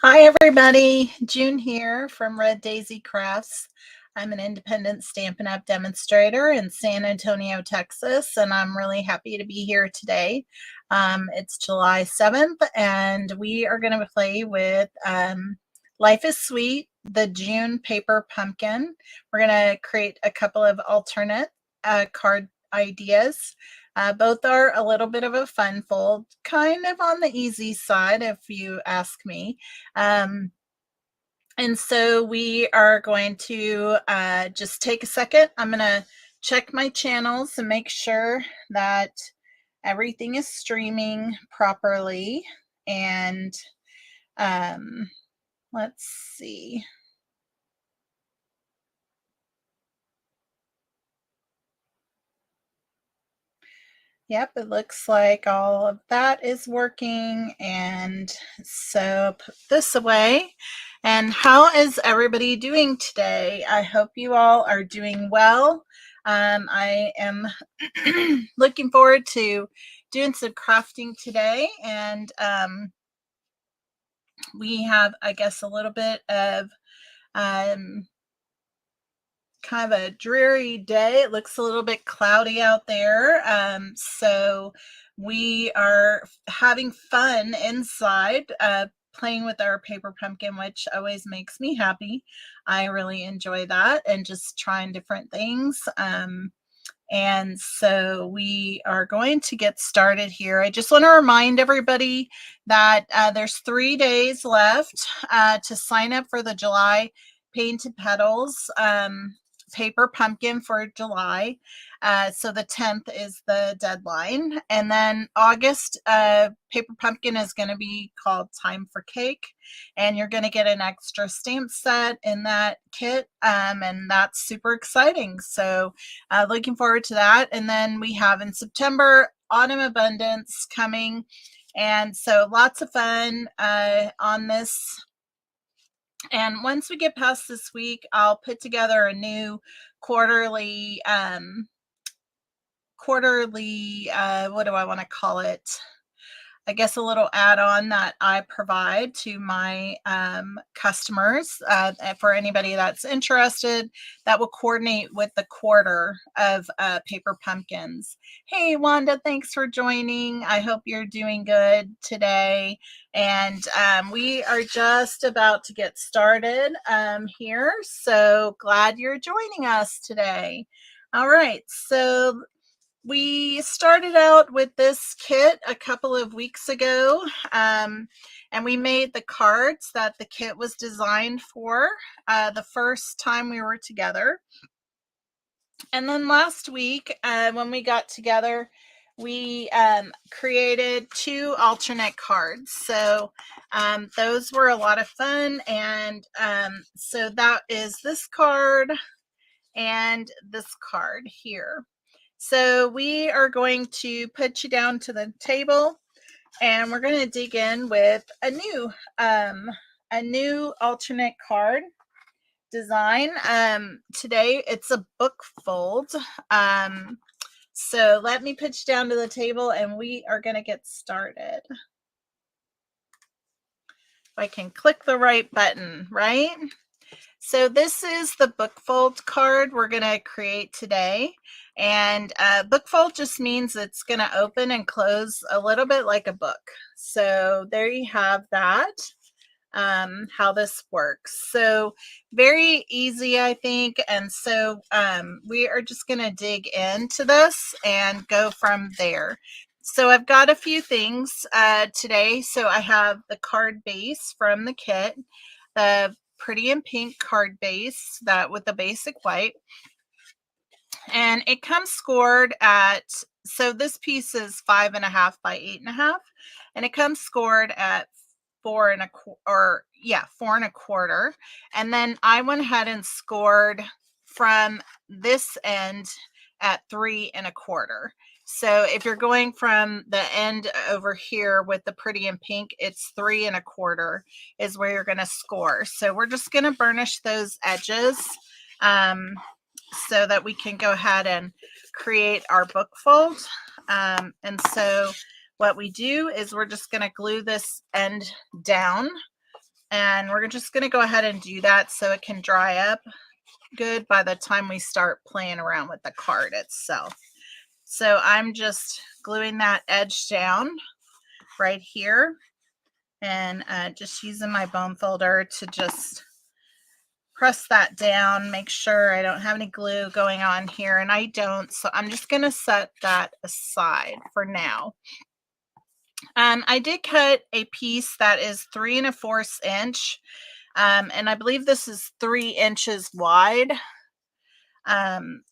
Hi, everybody. June here from Red Daisy Crafts. I'm an independent Stampin' Up! Demonstrator in San Antonio, Texas, and I'm really happy to be here today. It's July 7th, and we are going to play with Life is Sweet, the June paper pumpkin. We're going to create a couple of alternate card ideas. Both are a little bit of a fun fold, kind of on the easy side, if you ask me. Um, and so we are going to just take a second. I'm going to check my channels and make sure that everything is streaming properly. And let's see. Yep, it looks like all of that is working. And so put this away. And how is everybody doing today? I hope you all are doing well. I am looking forward to doing some crafting today. And we have, I guess, a little bit of kind of a dreary day. It looks a little bit cloudy out there. So we are having fun inside, playing with our paper pumpkin, which always makes me happy. I really enjoy that and just trying different things. And so we are going to get started here. I just want to remind everybody that there's 3 days left to sign up for the July Painted Petals paper pumpkin for July. So the 10th is the deadline. And then August paper pumpkin is going to be called Time for Cake. And you're going to get an extra stamp set in that kit. And that's super exciting. So looking forward to that. And then we have in September, Autumn Abundance coming. And so lots of fun on this. And once we get past this week, I'll put together a new quarterly, what do I want to call it? I guess a little add-on that I provide to my customers for anybody that's interested that will coordinate with the quarter of paper pumpkins. Hey, Wanda, thanks for joining. I hope you're doing good today. And we are just about to get started here. So glad you're joining us today. All right, so we started out with this kit a couple of weeks ago, and we made the cards that the kit was designed for the first time we were together. And then last week, when we got together, we created 2 alternate cards. So those were a lot of fun. And so that is this card and this card here. So we are going to put you down to the table and we're going to dig in with a new alternate card design. Today it's a book fold. So let me put you down to the table and we are going to get started. If I can click the right button, right? So this is the book fold card we're going to create today. And book fold just means it's going to open and close a little bit like a book. So there you have that, how this works. So very easy, I think. And so we are just going to dig into this and go from there. So I've got a few things today. So I have the card base from the kit, the Pretty in Pink card base that with the basic white, and it comes scored at, so this piece is 5.5 by 8.5, and it comes scored at 4.25. And then I went ahead and scored from this end at 3.25. So if you're going from the end over here with the Pretty in Pink, it's 3.25 is where you're going to score. So we're just going to burnish those edges so that we can go ahead and create our book fold. And so what we do is we're just going to glue this end down And we're just going to go ahead and do that so it can dry up good by the time we start playing around with the card itself. So I'm just gluing that edge down right here, and just using my bone folder to just press that down, make sure I don't have any glue going on here, and I don't, so I'm just going to set that aside for now. I did cut a piece that is 3 1/4 inch, and I believe this is 3 inches wide,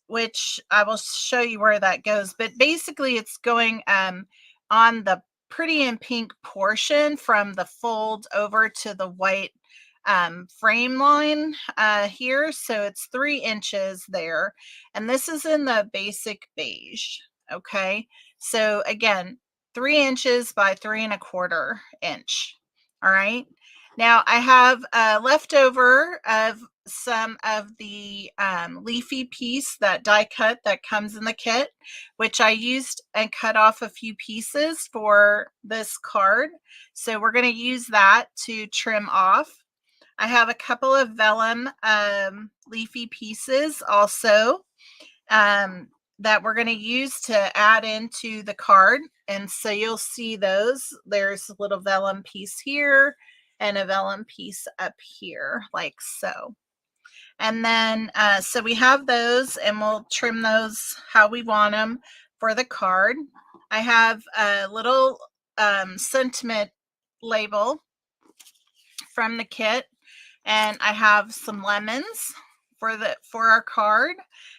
which I will show you where that goes. But basically, it's going on the pretty in pink portion from the fold over to the white frame line here. So it's 3 inches there. And this is in the basic beige. Okay. So again, 3 inches by 3 1/4 inch. All right. Now I have leftover of some of the leafy piece, that die cut that comes in the kit, which I used and cut off a few pieces for this card. So we're going to use that to trim off. I have a couple of vellum leafy pieces also that we're going to use to add into the card. And so you'll see those. There's a little vellum piece here and a vellum piece up here, like so. And then, so we have those, and we'll trim those how we want them for the card. I have a little sentiment label from the kit, and I have some lemons for our card.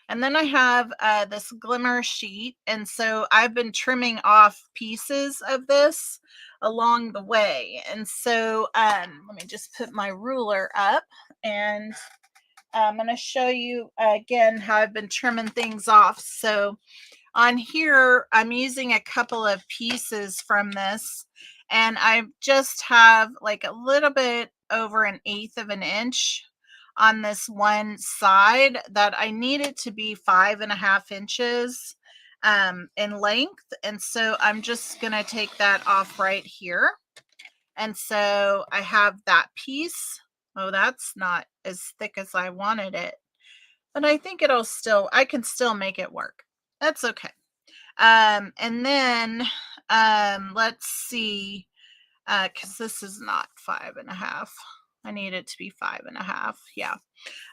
And then I have this glimmer sheet, and so I've been trimming off pieces of this along the way. And so let me just put my ruler up, and I'm going to show you again how I've been trimming things off. So on here, I'm using a couple of pieces from this, and I just have like a little bit over 1/8 of an inch on this one side that I need it to be 5 1/2 inches in length. And so I'm just going to take that off right here. And so I have that piece. Oh, that's not as thick as I wanted it, but I think I can still make it work. That's okay. And then, let's see, cause this is not 5 1/2. I need it to be 5 1/2. Yeah.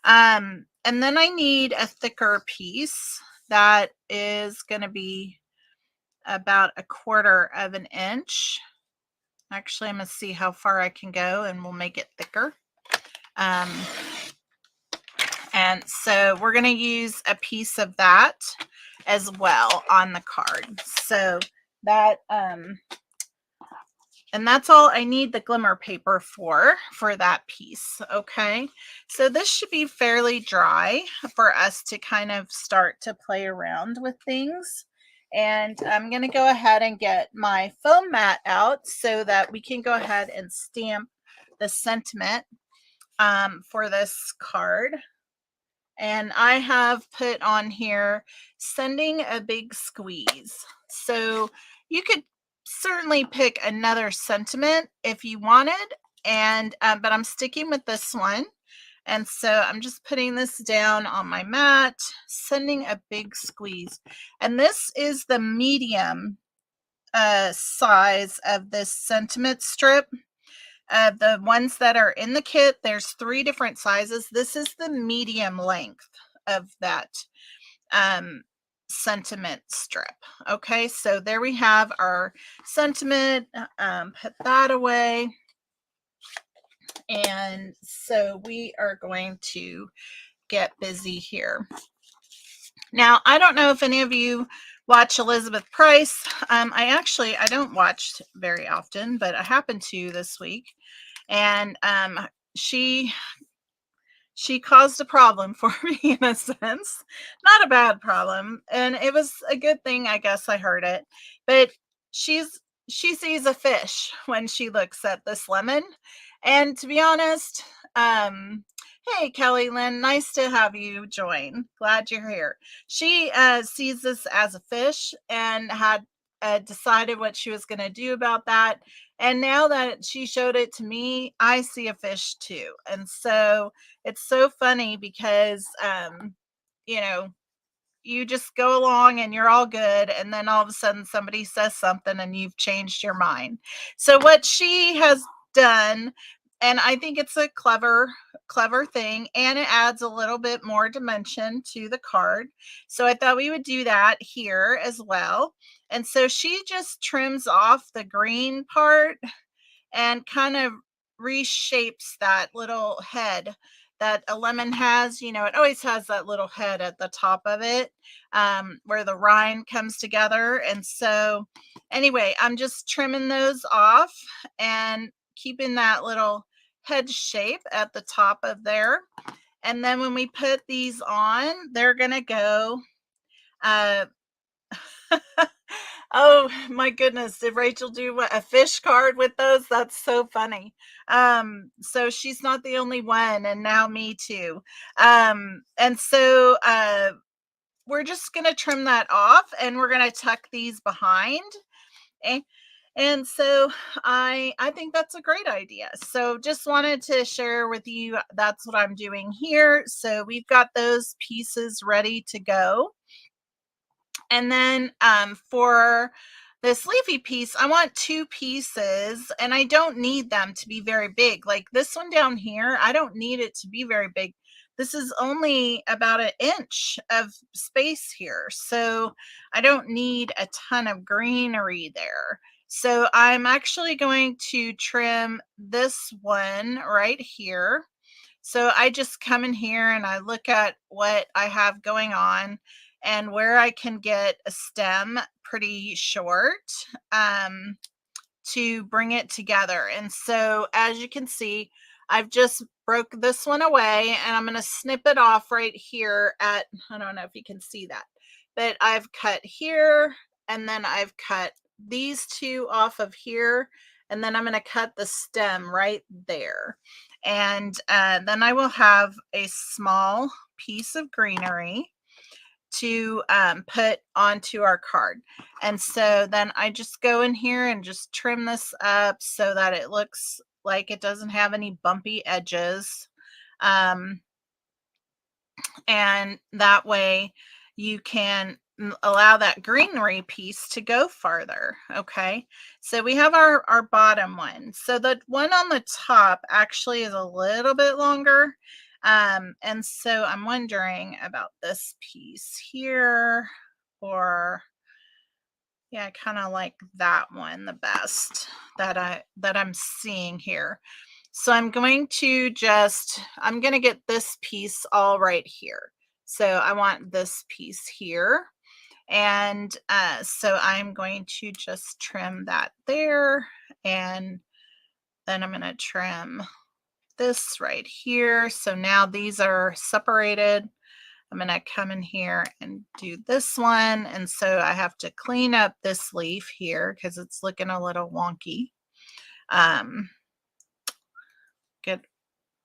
And then I need a thicker piece that is going to be about 1/4 of an inch. Actually, I'm going to see how far I can go, and we'll make it thicker. And so we're going to use a piece of that as well on the card. So that, and that's all I need the glimmer paper for that piece. Okay. So this should be fairly dry for us to kind of start to play around with things. And I'm going to go ahead and get my foam mat out so that we can go ahead and stamp the sentiment for this card. And I have put on here, sending a big squeeze. So you could certainly pick another sentiment if you wanted, and but I'm sticking with this one. And so I'm just putting this down on my mat, sending a big squeeze. And this is the medium size of this sentiment strip. The ones that are in the kit, there's 3 different sizes. This is the medium length of that sentiment strip. Okay, so there we have our sentiment. Put that away. And so we are going to get busy here. Now, I don't know if any of you watch Elizabeth Price. I don't watch very often, but I happened to this week. And she caused a problem for me, in a sense. Not a bad problem, and it was a good thing, I guess. I heard it, but she sees a fish when she looks at this lemon. And to be honest, hey Kelly Lynn, nice to have you join. Glad you're here. She sees this as a fish and had decided what she was going to do about that. And now that she showed it to me, I see a fish too. And so it's so funny because, you know, you just go along and you're all good, and then all of a sudden somebody says something and you've changed your mind. So what she has done, and I think it's a clever thing, and it adds a little bit more dimension to the card. So I thought we would do that here as well. And so she just trims off the green part and kind of reshapes that little head that a lemon has. You know, it always has that little head at the top of it, where the rind comes together. And so, anyway, I'm just trimming those off and keeping that little head shape at the top of there. And then when we put these on, they're going to go. Uh, Oh my goodness, did Rachel do a fish card with those? That's so funny. So she's not the only one, and now me too. And so we're just gonna trim that off, and we're gonna tuck these behind. And, and so I think that's a great idea. So just wanted to share with you that's what I'm doing here. So we've got those pieces ready to go. And then for this leafy piece, I want two pieces, and I don't need them to be very big. Like this one down here, I don't need it to be very big. This is only about an inch of space here. So I don't need a ton of greenery there. So I'm actually going to trim this one right here. So I just come in here and I look at what I have going on and where I can get a stem pretty short, um, to bring it together. And so as you can see, I've just broke this one away, and I'm going to snip it off right here at, I don't know if you can see that, but I've cut here, and then I've cut these two off of here, and then I'm going to cut the stem right there. And then I will have a small piece of greenery to put onto our card. And so then I just go in here and just trim this up so that it looks like it doesn't have any bumpy edges. Um, and that way you can allow that greenery piece to go farther. Okay, so we have our bottom one. So the one on the top actually is a little bit longer. And so I'm wondering about this piece here, or yeah, I kind of like that one the best that I'm seeing here. So I'm going to I'm going to get this piece all right here. So I want this piece here. And so I'm going to just trim that there. And then I'm going to trim this right here. So now these are separated. I'm going to come in here and do this one. And so I have to clean up this leaf here because it's looking a little wonky.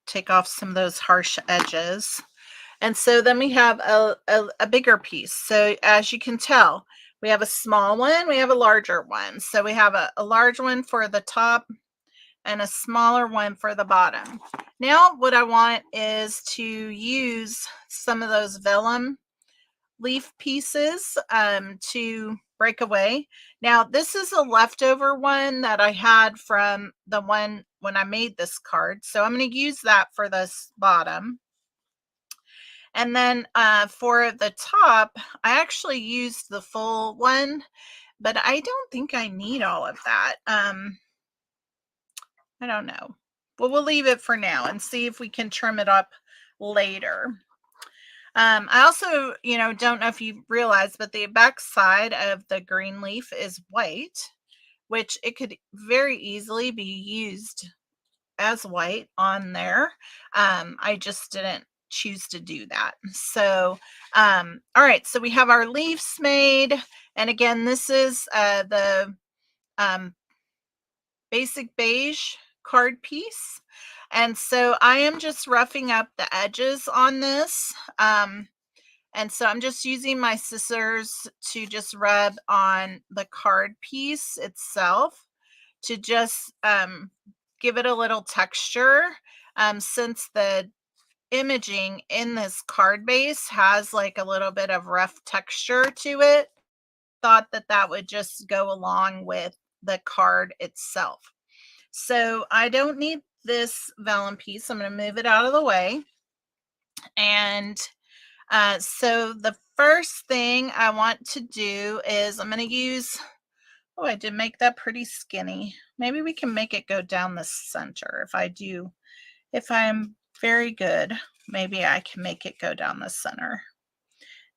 Take off some of those harsh edges. And so then we have a bigger piece. So as you can tell, we have a small one, we have a larger one. So we have a large one for the top and a smaller one for the bottom. Now what I want is to use some of those vellum leaf pieces to break away. Now this is a leftover one that I had from the one when I made this card. So I'm going to use that for this bottom. And then for the top, I actually used the full one, but I don't think I need all of that. I don't know. Well, we'll leave it for now and see if we can trim it up later. I also, don't know if you realize, but the back side of the green leaf is white, which it could very easily be used as white on there. I just didn't choose to do that. So, all right, so we have our leaves made. And again, this is the basic beige card piece. And so I am just roughing up the edges on this. And so I'm just using my scissors to just rub on the card piece itself to just give it a little texture. Since the imaging in this card base has like a little bit of rough texture to it, thought that that would just go along with the card itself. So I don't need this vellum piece. I'm going to move it out of the way. And so the first thing I want to do is I'm going to use, oh, I did make that pretty skinny. Maybe we can make it go down the center. If I'm very good, maybe I can make it go down the center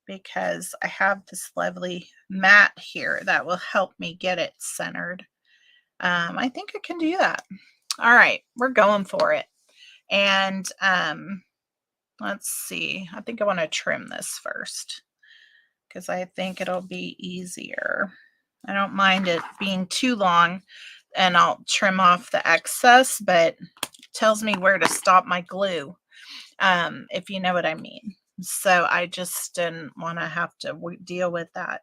because I have this lovely mat here that will help me get it centered. I think I can do that. All right, we're going for it. And let's see. I think I want to trim this first because I think it'll be easier. I don't mind it being too long, and I'll trim off the excess, but it tells me where to stop my glue, if you know what I mean. So I just didn't want to have to deal with that.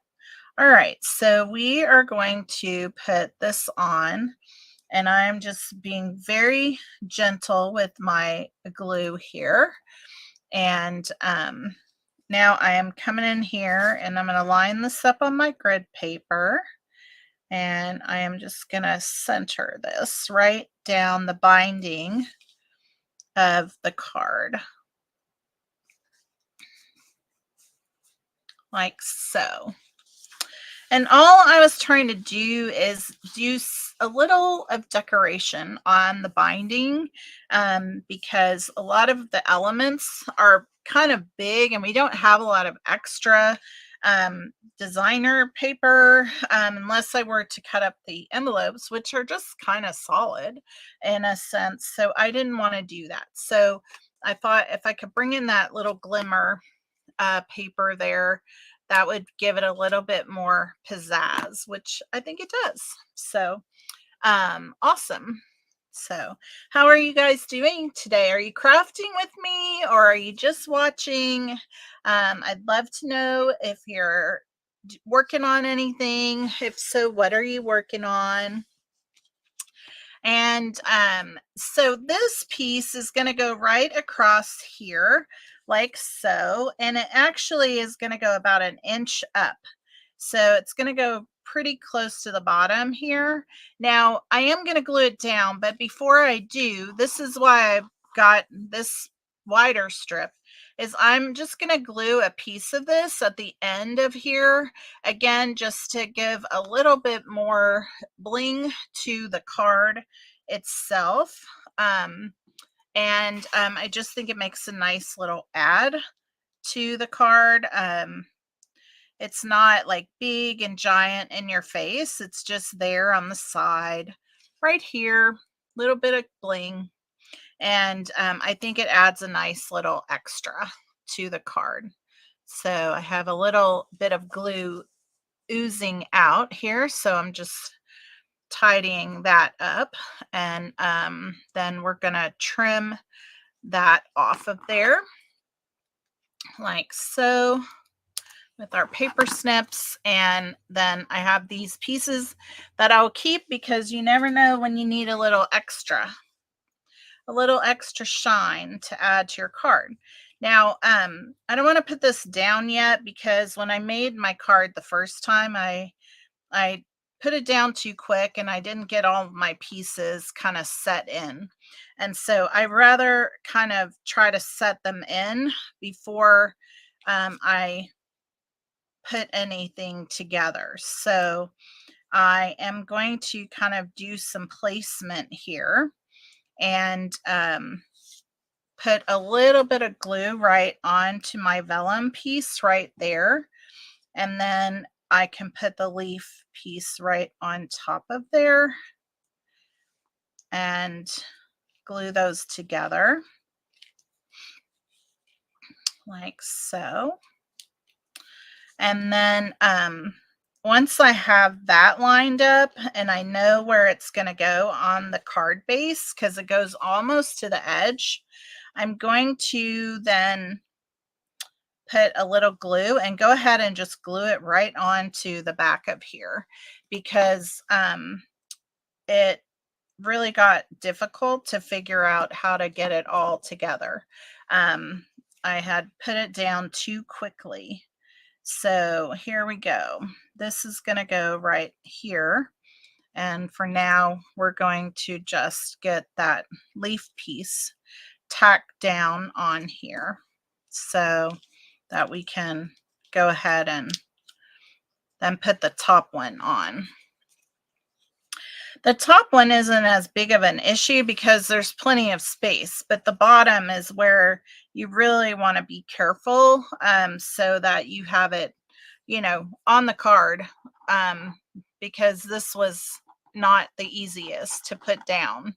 All right, so we are going to put this on, and I'm just being very gentle with my glue here. And now I am coming in here and I'm going to line this up on my grid paper. And I am just going to center this right down the binding of the card. Like so. And all I was trying to do is do a little of decoration on the binding, because a lot of the elements are kind of big and we don't have a lot of extra designer paper, unless I were to cut up the envelopes, which are just kind of solid in a sense. So I didn't want to do that. So I thought if I could bring in that little glimmer paper there, that would give it a little bit more pizzazz, which I think it does. So awesome. So how are you guys doing today? Are you crafting with me or are you just watching? I'd love to know if you're working on anything. If so, what are you working on? And so this piece is going to go right across here like so, and it actually is going to go about an inch up. So it's going to go pretty close to the bottom here. Now I am going to glue it down, but before I do, this is why I've got this wider strip, is I'm just going to glue a piece of this at the end of here, again, just to give a little bit more bling to the card itself. I just think it makes a nice little add to the card. It's not like big and giant in your face. It's just there on the side right here, little bit of bling. And I think it adds a nice little extra to the card. So I have a little bit of glue oozing out here. So I'm just tidying that up. And then we're going to trim that off of there like so with our paper snips. And then I have these pieces that I'll keep because you never know when you need a little extra shine to add to your card. Now, I don't want to put this down yet because when I made my card the first time, I put it down too quick and I didn't get all of my pieces kind of set in. And so I rather kind of try to set them in before I put anything together. So I am going to kind of do some placement here and put a little bit of glue right onto my vellum piece right there. And then I can put the leaf piece right on top of there and glue those together like so. And then once I have that lined up and I know where it's going to go on the card base, because it goes almost to the edge, I'm going to then put a little glue and go ahead and just glue it right onto the back of here, because it really got difficult to figure out how to get it all together. I had put it down too quickly. So here we go. This is going to go right here. And for now, we're going to just get that leaf piece tacked down on here so that we can go ahead and then put the top one on. The top one isn't as big of an issue because there's plenty of space, but the bottom is where you really want to be careful, so that you have it, on the card, because this was not the easiest to put down.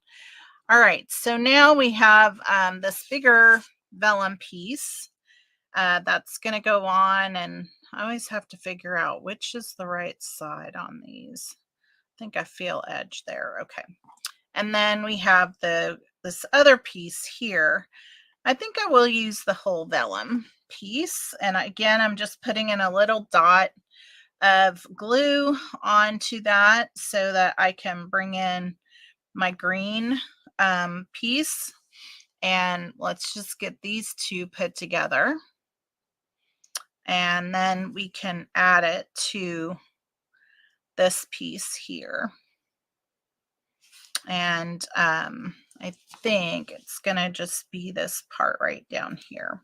All right, so now we have this bigger vellum piece that's going to go on, and I always have to figure out which is the right side on these. I think I feel edge there. Okay. And then we have this other piece here. I think I will use the whole vellum piece. And again, I'm just putting in a little dot of glue onto that so that I can bring in my green piece. And let's just get these two put together. And then we can add it to this piece here. And I think it's going to just be this part right down here.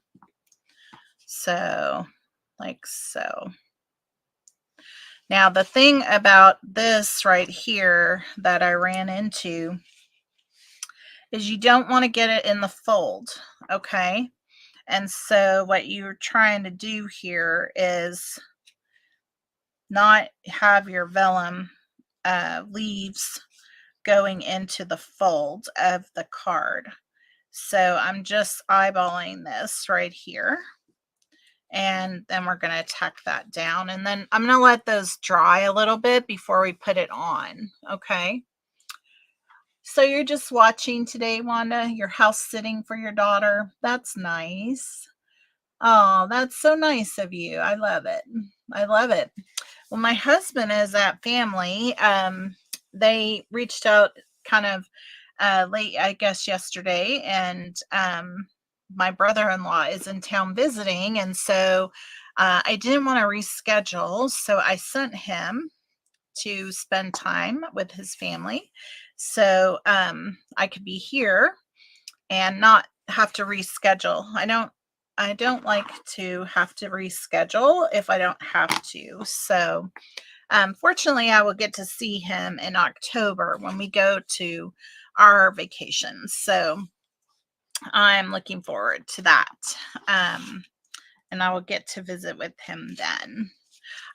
So, like so. Now, the thing about this right here that I ran into is you don't want to get it in the fold, okay? And so what you're trying to do here is not have your vellum leaves going into the fold of the card. So I'm just eyeballing this right here. And then we're going to tack that down. And then I'm going to let those dry a little bit before we put it on. Okay. So you're just watching today, Wanda? You're house sitting for your daughter. That's nice. Oh, that's so nice of you. I love it. I love it. Well, my husband is at family. They reached out kind of late, I guess, yesterday, and my brother-in-law is in town visiting, and so I didn't want to reschedule, so I sent him to spend time with his family, so I could be here and not have to reschedule. I don't like to have to reschedule if I don't have to. So fortunately, I will get to see him in October when we go to our vacations. So I'm looking forward to that. And I will get to visit with him then.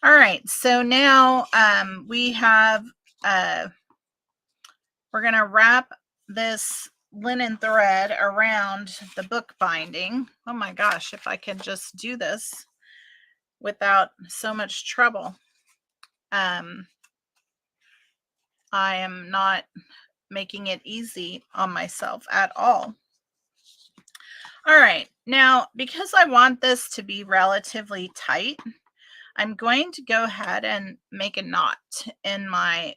All right. So now we have, we're going to wrap this linen thread around the book binding. Oh my gosh, if I can just do this without so much trouble. I am not making it easy on myself at all. All right, now because I want this to be relatively tight, I'm going to go ahead and make a knot in my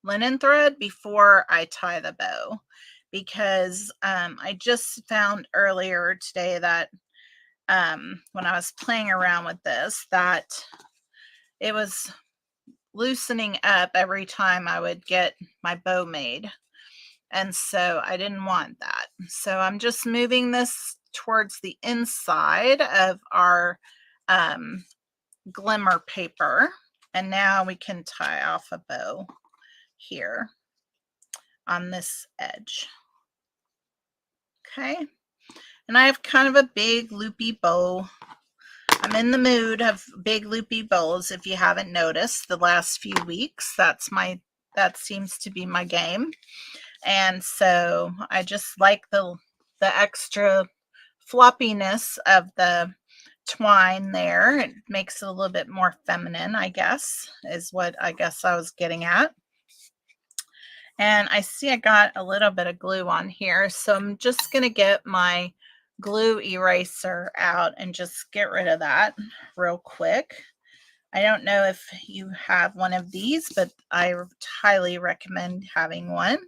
linen thread before I tie the bow, because I just found earlier today that when I was playing around with this, that it was loosening up every time I would get my bow made. And so I didn't want that. So I'm just moving this towards the inside of our glimmer paper. And now we can tie off a bow here on this edge. Okay. And I have kind of a big loopy bow. I'm in the mood of big loopy bows. If you haven't noticed the last few weeks, that seems to be my game. And so I just like the extra floppiness of the twine there. It makes it a little bit more feminine, I guess, is what I guess I was getting at. And I see I got a little bit of glue on here, so I'm just going to get my glue eraser out and just get rid of that real quick. I don't know if you have one of these, but I highly recommend having one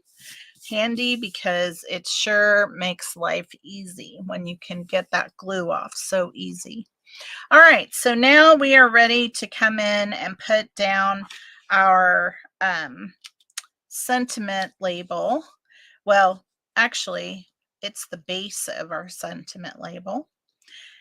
handy because it sure makes life easy when you can get that glue off so easy. All right, so now we are ready to come in and put down our sentiment label. Well, actually, it's the base of our sentiment label.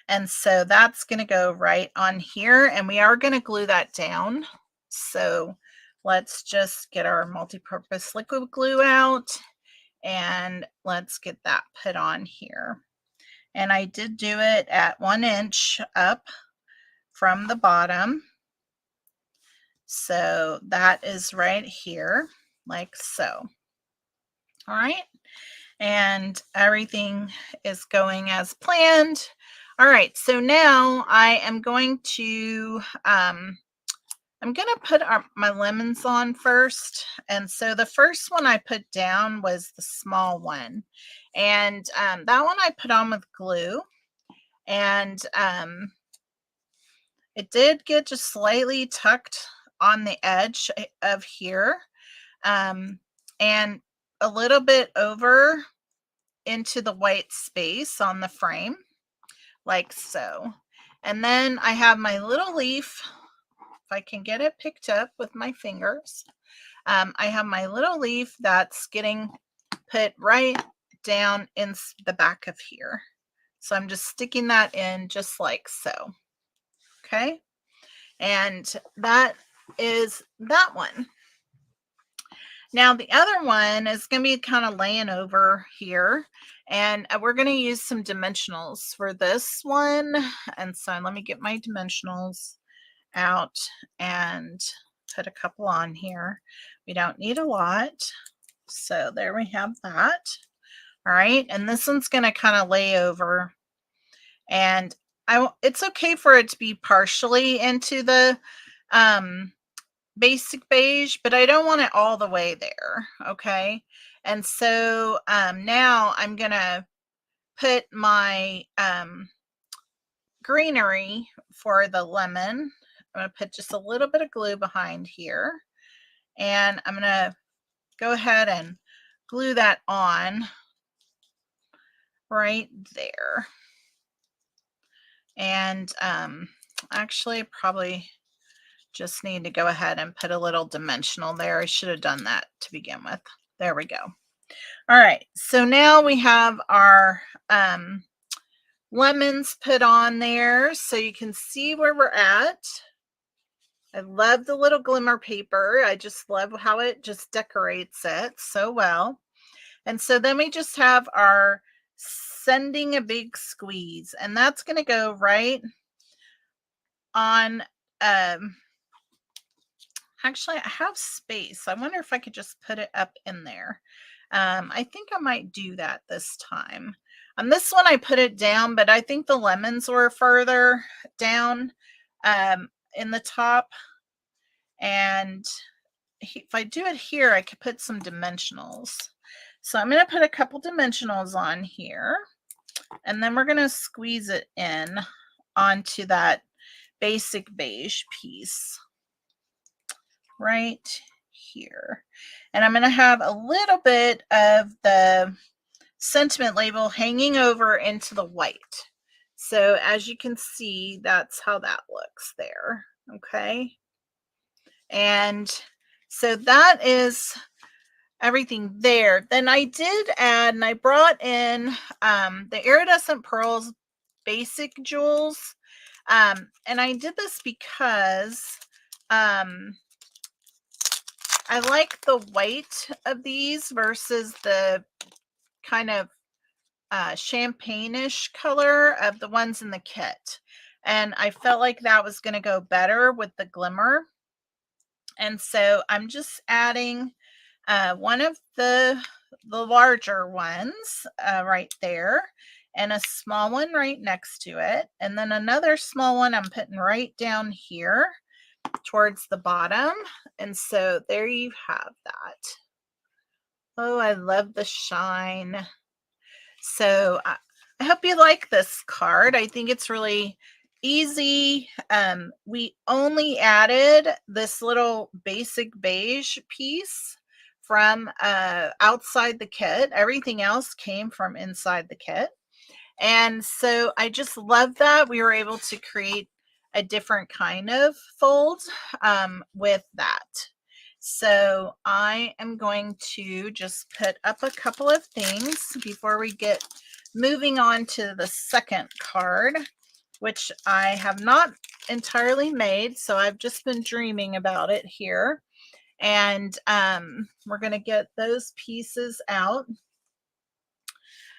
And so that's going to go right on here, and we are going to glue that down. So let's just get our multi-purpose liquid glue out and let's get that put on here. And I did do it at 1 inch up from the bottom. So that is right here, like so. All right. And everything is going as planned. All right, so now I am going to put my lemons on first. And so the first one I put down was the small one. And that one I put on with glue. And it did get just slightly tucked on the edge of here. And a little bit over into the white space on the frame, like so. And then I have my little leaf, if I can get it picked up with my fingers. I have my little leaf that's getting put right down in the back of here. So I'm just sticking that in just like so. Okay. And that is that one. Now the other one is going to be kind of laying over here, and we're going to use some dimensionals for this one. And so let me get my dimensionals out and put a couple on here. We don't need a lot. So there we have that. All right. And this one's going to kind of lay over, and it's okay for it to be partially into the basic beige, but I don't want it all the way there. Okay. And so now I'm going to put my greenery for the lemon. I'm going to put just a little bit of glue behind here, and I'm going to go ahead and glue that on right there. And actually probably just need to go ahead and put a little dimensional there. I should have done that to begin with. There we go. All right, so now we have our lemons put on there so you can see where we're at. I love the little glimmer paper. I just love how it just decorates it so well. And so then we just have our sending a big squeeze, and that's going to go right on. Actually, I have space. I wonder if I could just put it up in there. I think I might do that this time. On this one, I put it down, but I think the lemons were further down in the top. And if I do it here, I could put some dimensionals. So I'm going to put a couple dimensionals on here, and then we're going to squeeze it in onto that basic beige piece right here. And I'm going to have a little bit of the sentiment label hanging over into the white. So as you can see, that's how that looks there. Okay. And so that is everything there. Then I did add, and I brought in the Iridescent Pearls Basic Jewels. And I did this because I like the white of these versus the kind of champagne-ish color of the ones in the kit. And I felt like that was going to go better with the glimmer. And so I'm just adding one of the larger ones right there, and a small one right next to it. And then another small one I'm putting right down here towards the bottom. And so there you have that. Oh, I love the shine. So I hope you like this card. I think it's really easy. We only added this little basic beige piece from outside the kit. Everything else came from inside the kit. And so I just love that we were able to create a different kind of fold with that. So I am going to just put up a couple of things before we get moving on to the second card, which I have not entirely made. So I've just been dreaming about it here. And we're going to get those pieces out.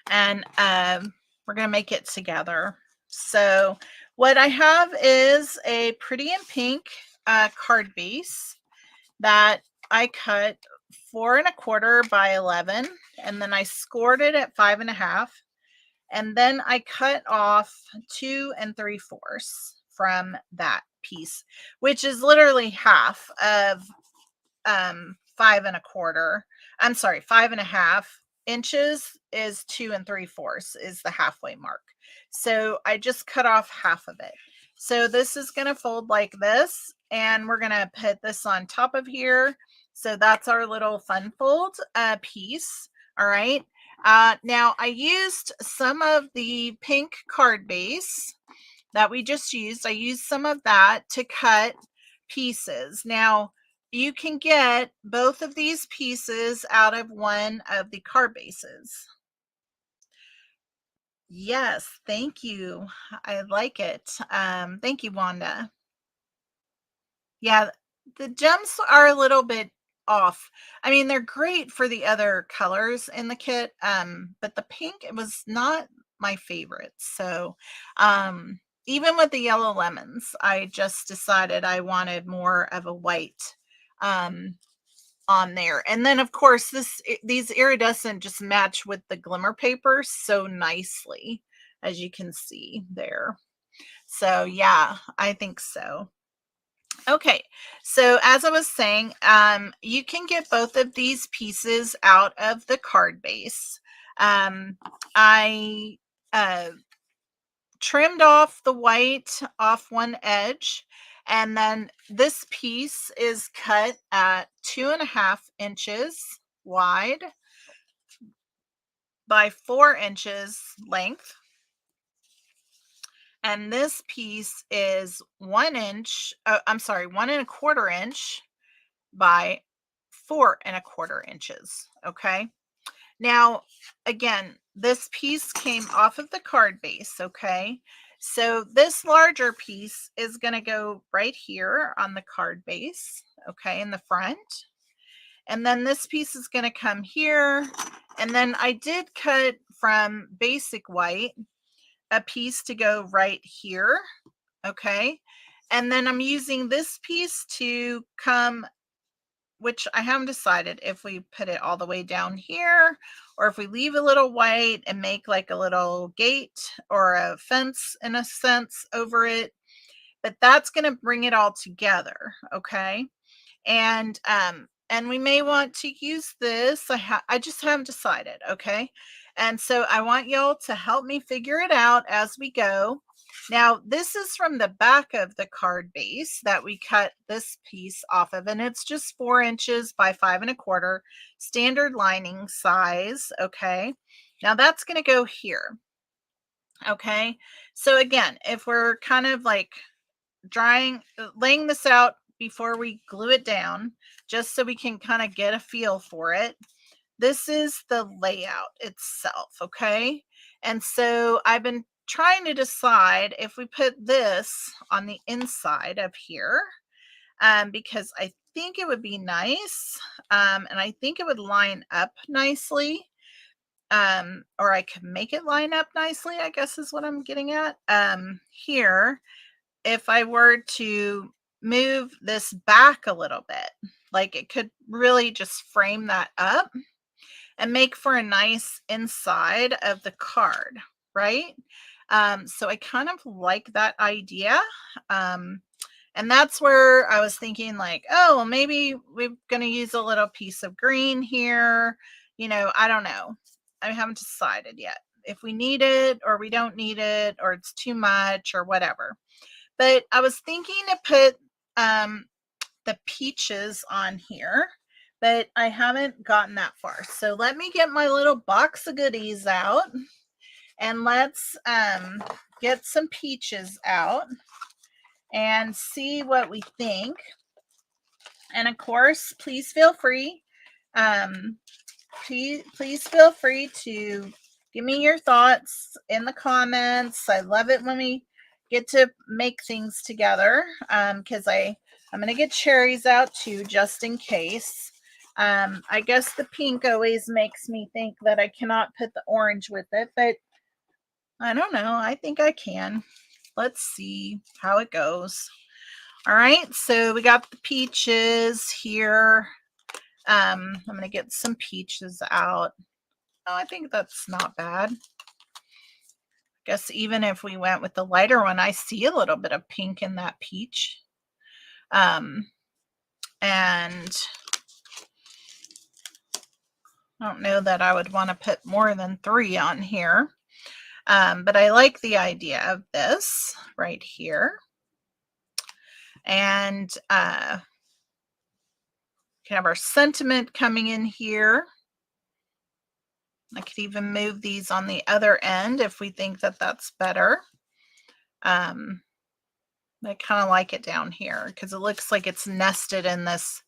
And we're going to make it together. So what I have is a Pretty in Pink card base that I cut 4 1/4 by 11, and then I scored it at 5 1/2, and then I cut off 2 3/4 from that piece, which is literally half of 5 1/4. I'm sorry, 5 1/2 inches is 2 3/4 is the halfway mark. So I just cut off half of it. So this is going to fold like this, and we're going to put this on top of here. So that's our little fun fold piece. All right. Now I used some of the pink card base that we just used. I used some of that to cut pieces. Now you can get both of these pieces out of one of the card bases. Yes, thank you. I like it. Thank you, Wanda. Yeah, the gems are a little bit off. I mean, they're great for the other colors in the kit, but the pink, it was not my favorite. So, even with the yellow lemons, I just decided I wanted more of a white on there. And then, of course, these iridescent just match with the glimmer paper so nicely, as you can see there. So, yeah, I think so. Okay, so as I was saying, you can get both of these pieces out of the card base. I trimmed off the white off one edge, and then this piece is cut at 2 1/2 inches wide by 4 inches length. And this piece is 1 inch, I'm sorry, 1 1/4 inch by 4 1/4 inches. Okay. Now, again, this piece came off of the card base. Okay. So this larger piece is going to go right here on the card base. Okay. In the front. And then this piece is going to come here. And then I did cut from basic white a piece to go right here. Okay. And then I'm using this piece to come, which I haven't decided if we put it all the way down here or if we leave a little white and make like a little gate or a fence in a sense over it. But that's going to bring it all together. Okay. And we may want to use this. I just haven't decided. Okay. And so I want y'all to help me figure it out as we go. Now, this is from the back of the card base that we cut this piece off of, and it's just 4 inches by 5 1/4 standard lining size. Okay. Now that's going to go here. Okay. So again, if we're kind of like laying this out before we glue it down, just so we can kind of get a feel for it. This is the layout itself, okay? And so I've been trying to decide if we put this on the inside of here, because I think it would be nice, and I think it would line up nicely, or I could make it line up nicely, I guess is what I'm getting at. Here, if I were to move this back a little bit, like it could really just frame that up and make for a nice inside of the card, right? So I kind of like that idea. And that's where I was thinking like, oh, well, maybe we're going to use a little piece of green here. I don't know. I haven't decided yet. if we need it or we don't need it or it's too much or whatever. But I was thinking to put the peaches on here, but I haven't gotten that far. So let me get my little box of goodies out and let's get some peaches out and see what we think. And of course, please feel free. Please feel free to give me your thoughts in the comments. I love it when we get to make things together because I'm going to get cherries out too, just in case. I guess the pink always makes me think that I cannot put the orange with it, but I don't know. I think I can. Let's see how it goes. All right, so we got the peaches here. I'm going to get some peaches out. Oh, I think that's not bad. I guess even if we went with the lighter one, I see a little bit of pink in that peach. And I don't know that I would want to put more than 3 on here. But I like the idea of this right here. And can have our sentiment coming in here. I could even move these on the other end if we think that that's better. I kind of like it down here because it looks like it's nested in this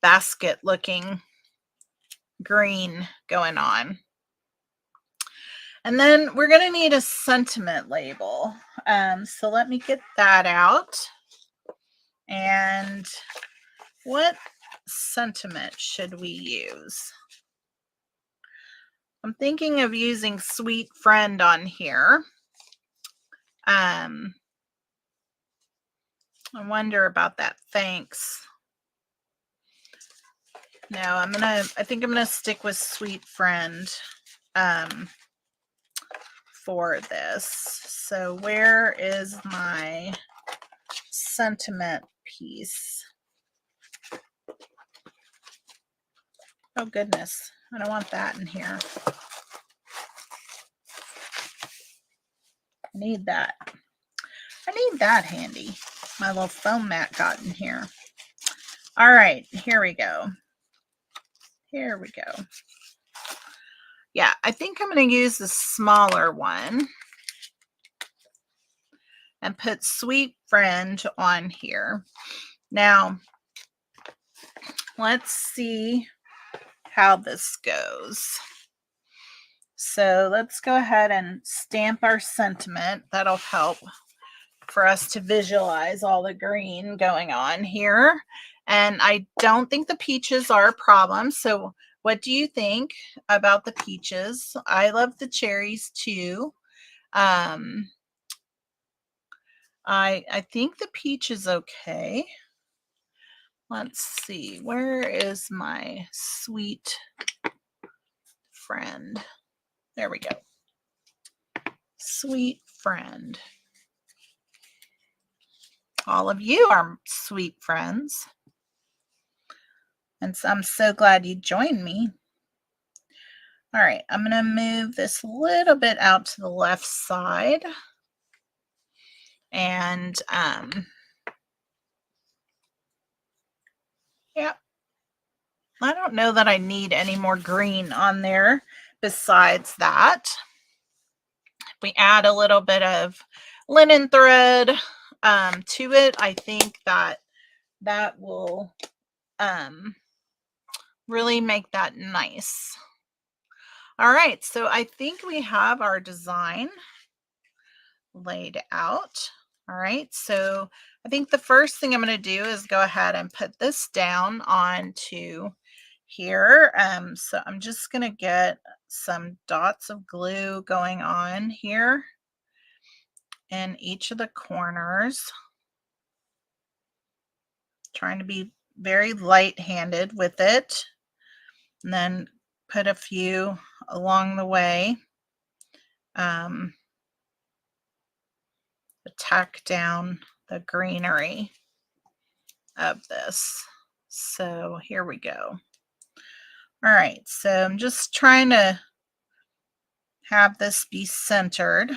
basket looking green going on. And then we're going to need a sentiment label. So let me get that out. And what sentiment should we use? I'm thinking of using Sweet Friend on here. I wonder about that. Thanks. No, I think I'm gonna stick with Sweet Friend for this. So where is my sentiment piece? Oh goodness, I don't want that in here. I need that. I need that handy. My little foam mat got in here. All right, here we go. Here we go. Yeah, I think I'm going to use the smaller one and put Sweet Friend on here. Now, let's see how this goes. So let's go ahead and stamp our sentiment. That'll help for us to visualize all the green going on here. And I don't think the peaches are a problem. So what do you think about the peaches? I love the cherries too. I think the peach is okay. Let's see. Where is my Sweet Friend? There we go. Sweet Friend. All of you are sweet friends. And so I'm so glad you joined me. All right, I'm going to move this little bit out to the left side. And yeah, I don't know that I need any more green on there besides that. If we add a little bit of linen thread to it, I think that will really make that nice. All right, so I think we have our design laid out. All right, so I think the first thing I'm going to do is go ahead and put this down onto here. So I'm just going to get some dots of glue going on here in each of the corners. Trying to be very light-handed with it, and then put a few along the way. Tack down the greenery of this. So here we go. All right, so I'm just trying to have this be centered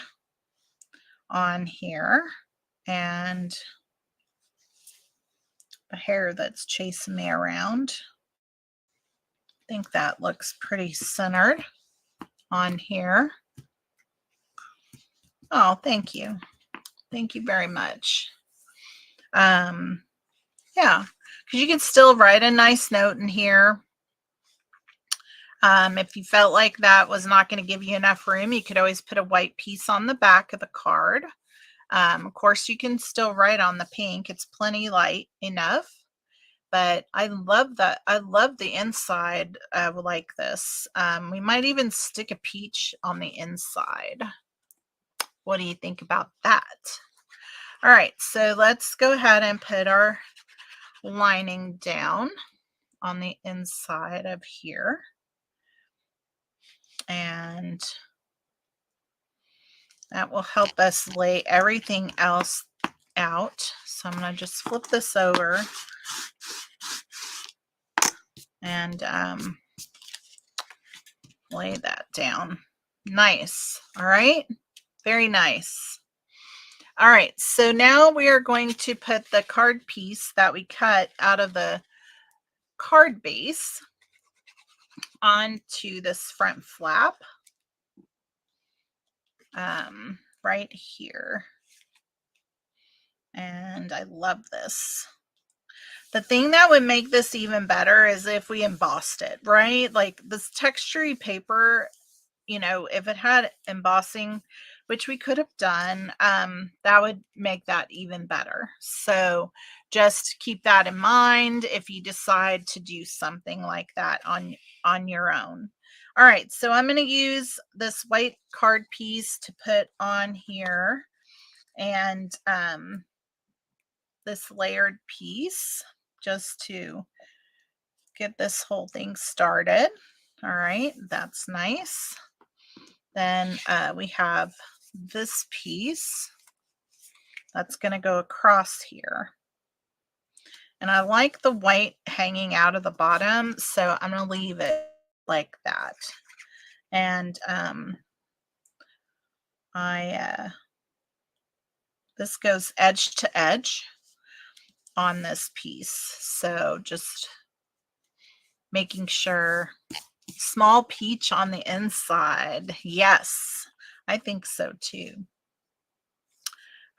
on here, and the hair that's chasing me around. I think that looks pretty centered on here. Oh, thank you. Thank you very much. Yeah, because you can still write a nice note in here. If you felt like that was not going to give you enough room, you could always put a white piece on the back of the card. Of course, you can still write on the pink. It's plenty light enough. But I love that. I love the inside like this. We might even stick a peach on the inside. What do you think about that? All right, so let's go ahead and put our lining down on the inside of here. And that will help us lay everything else out. So I'm going to just flip this over and lay that down. Nice. All right. Very nice. All right. So now we are going to put the card piece that we cut out of the card base onto this front flap right here. And I love this. The thing that would make this even better is if we embossed it, right? Like this textury paper, you know, if it had embossing, which we could have done, that would make that even better. So just keep that in mind if you decide to do something like that on your own. All right, so I'm going to use this white card piece to put on here, and this layered piece just to get this whole thing started. All right, that's nice. Then we have this piece that's going to go across here. And I like the white hanging out of the bottom, so I'm going to leave it like that. And this goes edge to edge on this piece. So just making sure. Small peach on the inside. Yes, I think so too.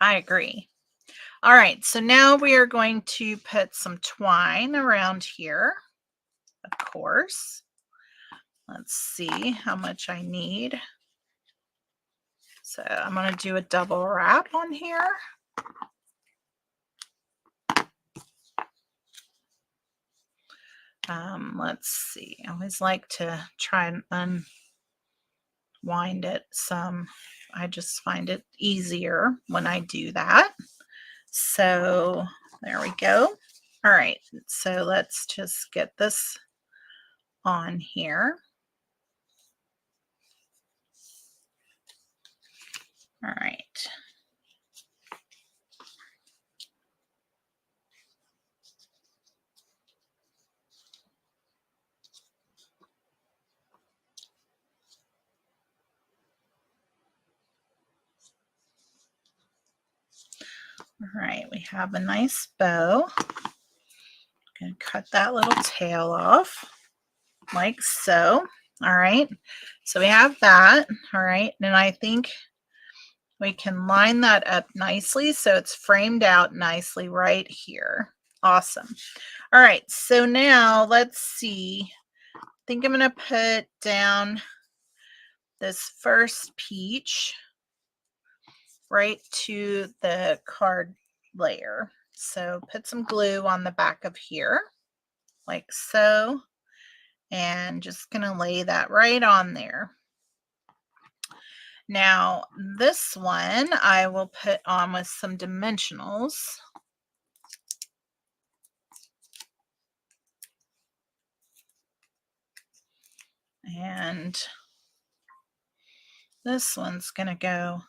I agree. All right, so now we are going to put some twine around here, of course. Let's see how much I need. So I'm going to do a double wrap on here. Let's see. I always like to try and unwind it some. I just find it easier when I do that. So there we go. All right, so let's just get this on here. All right. All right, we have a nice bow. I'm going to cut that little tail off like so. All right, so we have that. All right, and I think we can line that up nicely so it's framed out nicely right here. Awesome. All right, so now let's see. I think I'm going to put down this first peach right to the card layer. So put some glue on the back of here like so, and just going to lay that right on there. Now this one I will put on with some dimensionals. And this one's going to go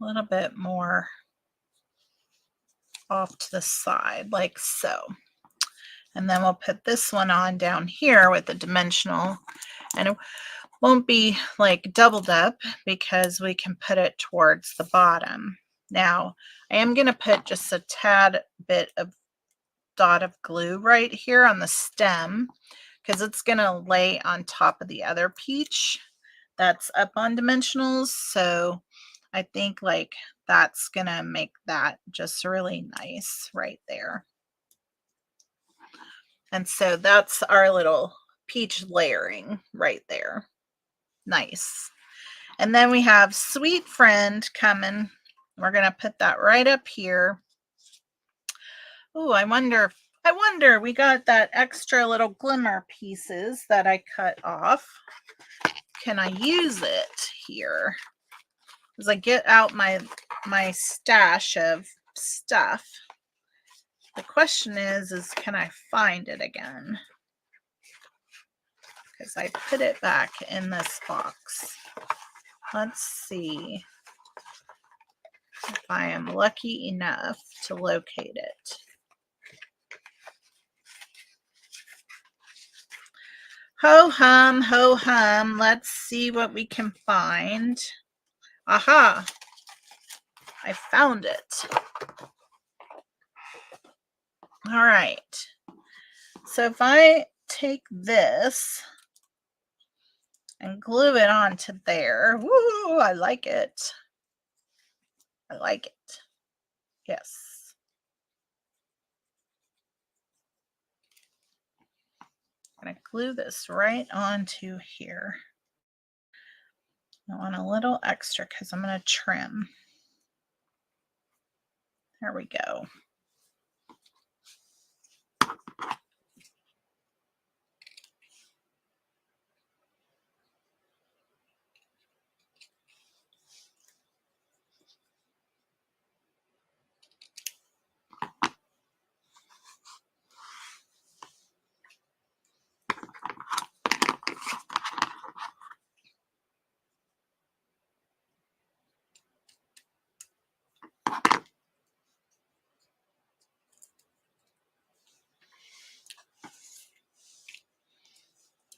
a little bit more off to the side like so. And then we'll put this one on down here with the dimensional. And won't be like doubled up because we can put it towards the bottom. Now, I am going to put just a tad bit of dot of glue right here on the stem because it's going to lay on top of the other peach that's up on dimensionals. So I think like that's going to make that just really nice right there. And so that's our little peach layering right there. Nice. And then we have Sweet Friend coming. We're going to put that right up here. Oh, I wonder, we got that extra little glimmer pieces that I cut off. Can I use it here? As I get out my stash of stuff, the question is can I find it again? Because I put it back in this box. Let's see if I am lucky enough to locate it. Ho hum, ho hum. Let's see what we can find. Aha! I found it. All right. So if I take this and glue it onto there, woo, I like it. I like it. Yes. I'm going to glue this right onto here. I want a little extra because I'm going to trim. There we go.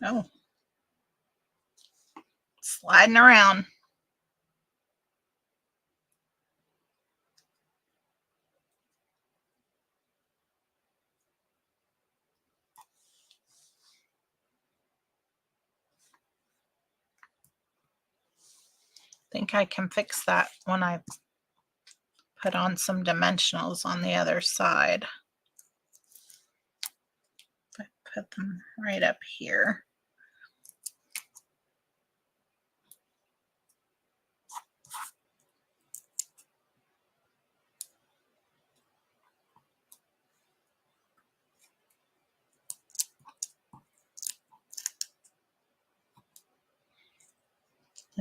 Oh, sliding around. Think I can fix that when I put on some dimensionals on the other side. I put them right up here.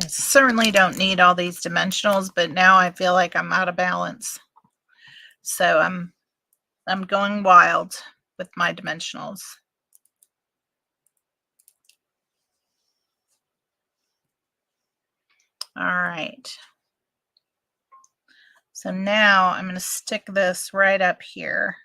I certainly don't need all these dimensionals, but now I feel like I'm out of balance. So I'm going wild with my dimensionals. All right. So now I'm going to stick this right up here.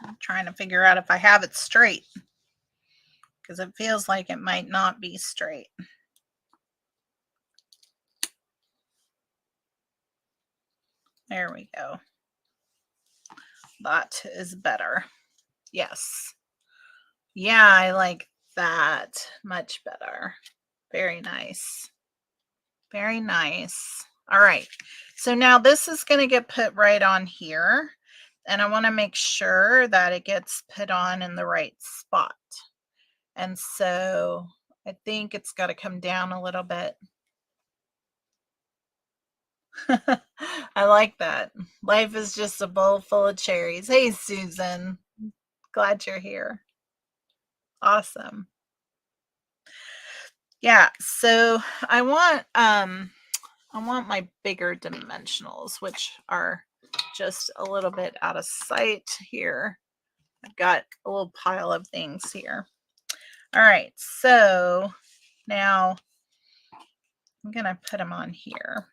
I'm trying to figure out if I have it straight because it feels like it might not be straight. There we go. That is better. Yes. Yeah, I like that much better. Very nice. Very nice. All right. So now this is going to get put right on here. And I want to make sure that it gets put on in the right spot. And so I think it's got to come down a little bit. I like that. Life is just a bowl full of cherries. Hey, Susan. Glad you're here. Awesome. Yeah, so I want my bigger dimensionals, which are just a little bit out of sight here. I've got a little pile of things here. All right, so now I'm going to put them on here.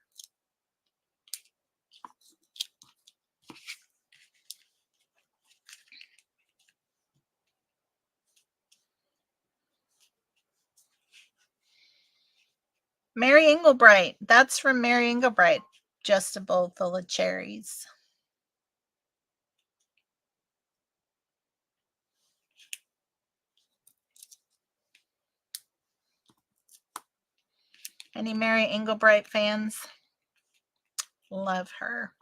Mary Englebright. That's from Mary Englebright. Just a bowl full of cherries. Any Mary Englebright fans? Love her.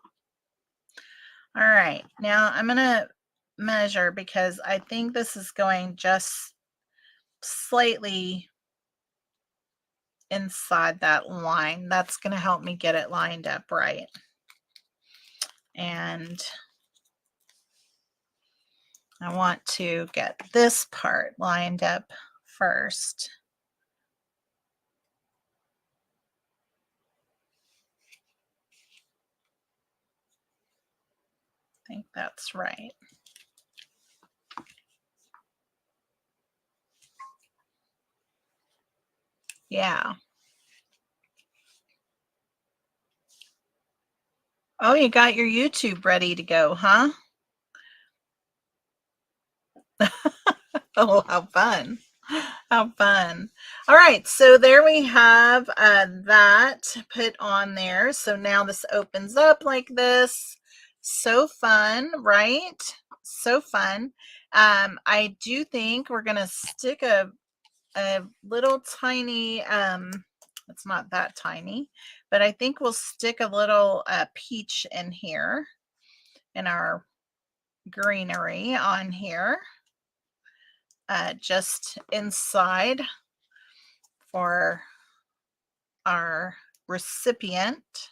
All right, now I'm going to measure because I think this is going just slightly inside that line. That's going to help me get it lined up right. And I want to get this part lined up first. I think that's right. Yeah. Oh, you got your YouTube ready to go, huh? Oh, how fun. How fun. All right, so there we have that put on there. So now this opens up like this. So fun, right? So fun. I do think we're going to stick a little tiny, it's not that tiny, but I think we'll stick a little peach in here in our greenery on here. Just inside for our recipient.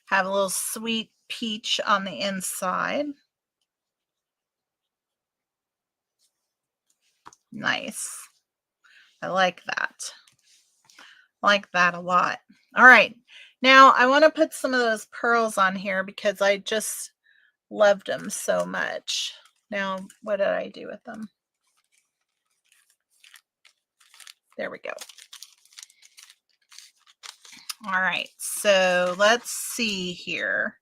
Have a little sweet peach on the inside. Nice. I like that. I like that a lot. All right. Now I want to put some of those pearls on here because I just loved them so much. Now, what did I do with them? There we go. All right, so let's see here.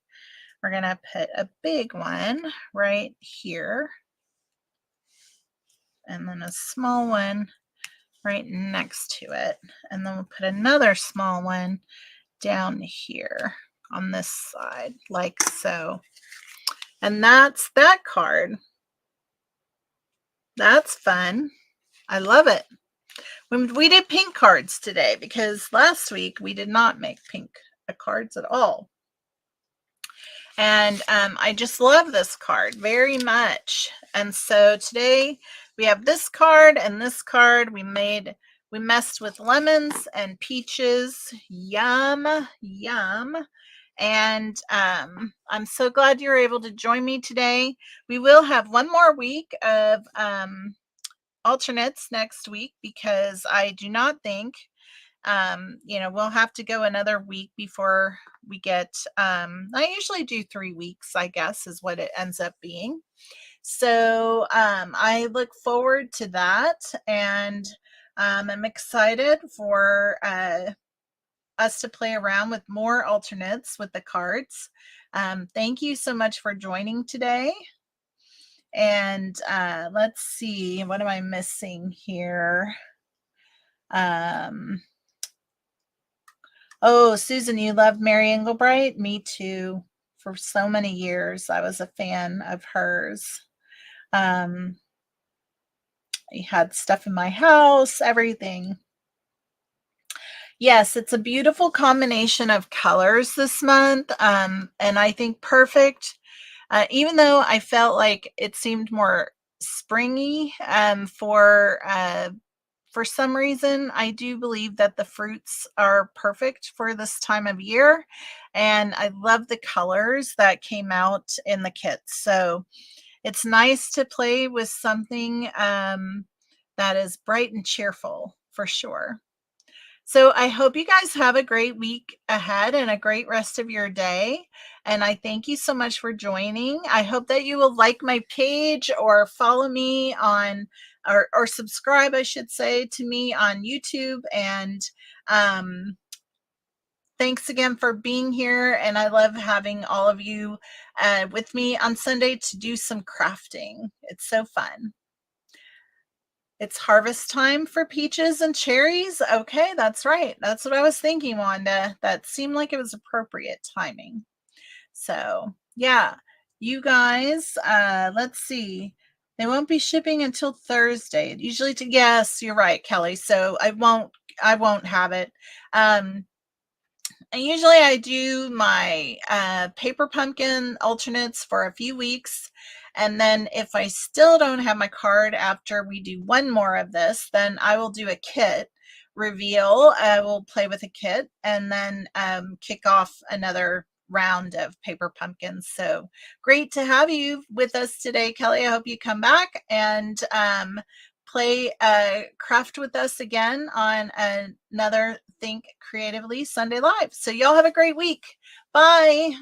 We're going to put a big one right here. And then a small one right next to it. And then we'll put another small one down here on this side, like so. And that's that card. That's fun. I love it. We did pink cards today because last week we did not make pink cards at all. And I just love this card very much. And so today we have this card and this card. We messed with lemons and peaches. Yum, yum. And I'm so glad you're able to join me today. We will have one more week of alternates next week because I do not think, we'll have to go another week before we get, I usually do 3 weeks, I guess, is what it ends up being. So I look forward to that. And I'm excited for us to play around with more alternates with the cards. Thank you so much for joining today. And let's see, what am I missing here? Oh, Susan, you love Mary Englebright? Me too. For so many years, I was a fan of hers. I had stuff in my house, everything. Yes, it's a beautiful combination of colors this month, and I think perfect. Even though I felt like it seemed more springy for some reason, I do believe that the fruits are perfect for this time of year, and I love the colors that came out in the kits. So it's nice to play with something that is bright and cheerful for sure. So I hope you guys have a great week ahead and a great rest of your day. And I thank you so much for joining. I hope that you will like my page or follow me on or subscribe, I should say, to me on YouTube. And thanks again for being here. And I love having all of you with me on Sunday to do some crafting. It's so fun. It's harvest time for peaches and cherries. Okay, that's right. That's what I was thinking, Wanda. That seemed like it was appropriate timing. So, yeah, you guys, let's see. They won't be shipping until Thursday. Usually yes, you're right, Kelly. So I won't have it. And usually I do my paper pumpkin alternates for a few weeks. And then if I still don't have my card after we do one more of this, then I will do a kit reveal. I will play with a kit and then kick off another round of paper pumpkins. So great to have you with us today, Kelly. I hope you come back and play craft with us again on another Think Creatively Sunday Live. So y'all have a great week. Bye.